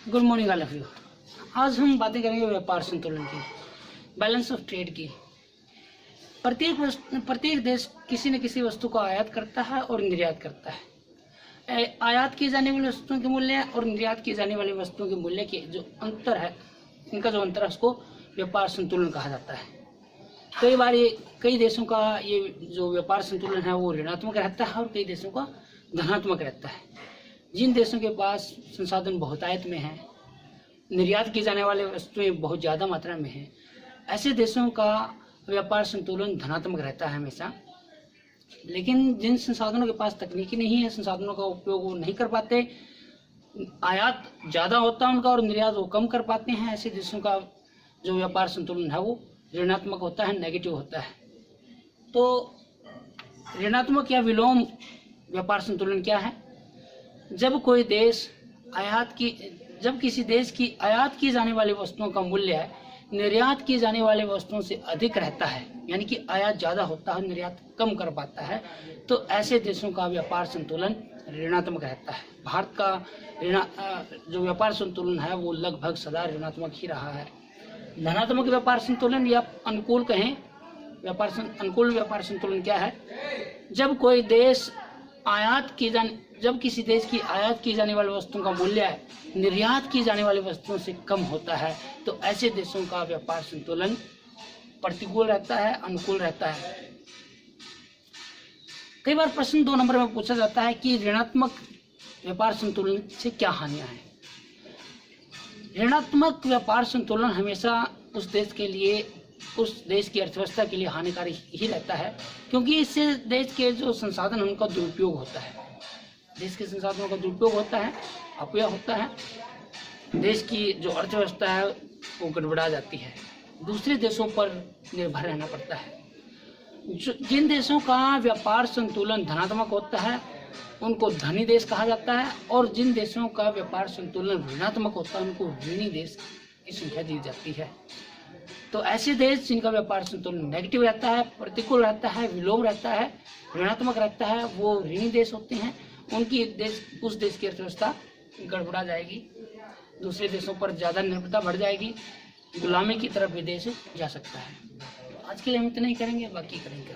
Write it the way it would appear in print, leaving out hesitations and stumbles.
Good morning all of you. आज हम बातें करेंगे व्यापार संतुलन की, बैलेंस ऑफ ट्रेड की। प्रत्येक देश किसी न किसी वस्तु को आयात करता है और निर्यात करता है। आयात की जाने वाली वस्तुओं के मूल्य और निर्यात की जाने वाली वस्तुओं के मूल्य के जो अंतर है, इनका जो अंतर है उसको व्यापार संतुलन कहा जाता है। कई बार कई देशों का ये जो व्यापार संतुलन है वो ऋणात्मक रहता है और कई देशों का धनात्मक रहता है। जिन देशों के पास संसाधन बहुतायत में है, निर्यात की जाने वाली वस्तुएं बहुत ज़्यादा मात्रा में हैं, ऐसे देशों का व्यापार संतुलन धनात्मक रहता है हमेशा। लेकिन जिन संसाधनों के पास तकनीकी नहीं है, संसाधनों का उपयोग वो नहीं कर पाते, आयात ज़्यादा होता है उनका और निर्यात वो कम कर पाते हैं, ऐसे देशों का जो व्यापार संतुलन है वो ऋणात्मक होता है, नेगेटिव होता है। तो ऋणात्मक या विलोम व्यापार संतुलन क्या है? जब किसी देश की आयात की जाने वाली वस्तुओं का मूल्य निर्यात की जाने वाली वस्तुओं से अधिक रहता है, यानी कि आयात ज़्यादा होता है, निर्यात कम कर पाता है, तो ऐसे देशों का व्यापार संतुलन ऋणात्मक रहता है। भारत का जो व्यापार संतुलन है वो लगभग सदा ऋणात्मक ही रहा है। धनात्मक व्यापार संतुलन या अनुकूल कहें अनुकूल व्यापार संतुलन क्या है? जब किसी देश की आयात की जाने वाली वस्तुओं का मूल्य निर्यात की जाने वाली वस्तुओं से कम होता है, तो ऐसे देशों का व्यापार संतुलन प्रतिकूल रहता है, अनुकूल रहता है। कई बार प्रश्न 2 नंबर में पूछा जाता है कि ऋणात्मक व्यापार संतुलन से क्या हानियां हैं? ऋणात्मक व्यापार संतुलन हमेशा उस देश की अर्थव्यवस्था के लिए हानिकारक ही रहता है, क्योंकि इससे देश के जो संसाधन हैं उनका दुरुपयोग होता है। देश के संसाधनों का दुरुपयोग होता है, अपव्यय होता है, देश की जो अर्थव्यवस्था है वो गड़बड़ा जाती है, दूसरे देशों पर निर्भर रहना पड़ता है। जिन देशों का व्यापार संतुलन धनात्मक होता है उनको धनी देश कहा जाता है, और जिन देशों का व्यापार संतुलन ऋणात्मक होता है उनको ऋणी देश की संख्या दी जाती है। तो ऐसे देश जिनका व्यापार संतुलन नेगेटिव रहता है, प्रतिकूल रहता है, विलोम रहता है, ऋणात्मक रहता है, वो ऋणी देश होते हैं। उस देश की अर्थव्यवस्था गड़बड़ा जाएगी, दूसरे देशों पर ज़्यादा निर्भरता बढ़ जाएगी, गुलामी की तरफ भी देश जा सकता है। आज के लिए हम इतना ही करेंगे, बाकी करेंगे।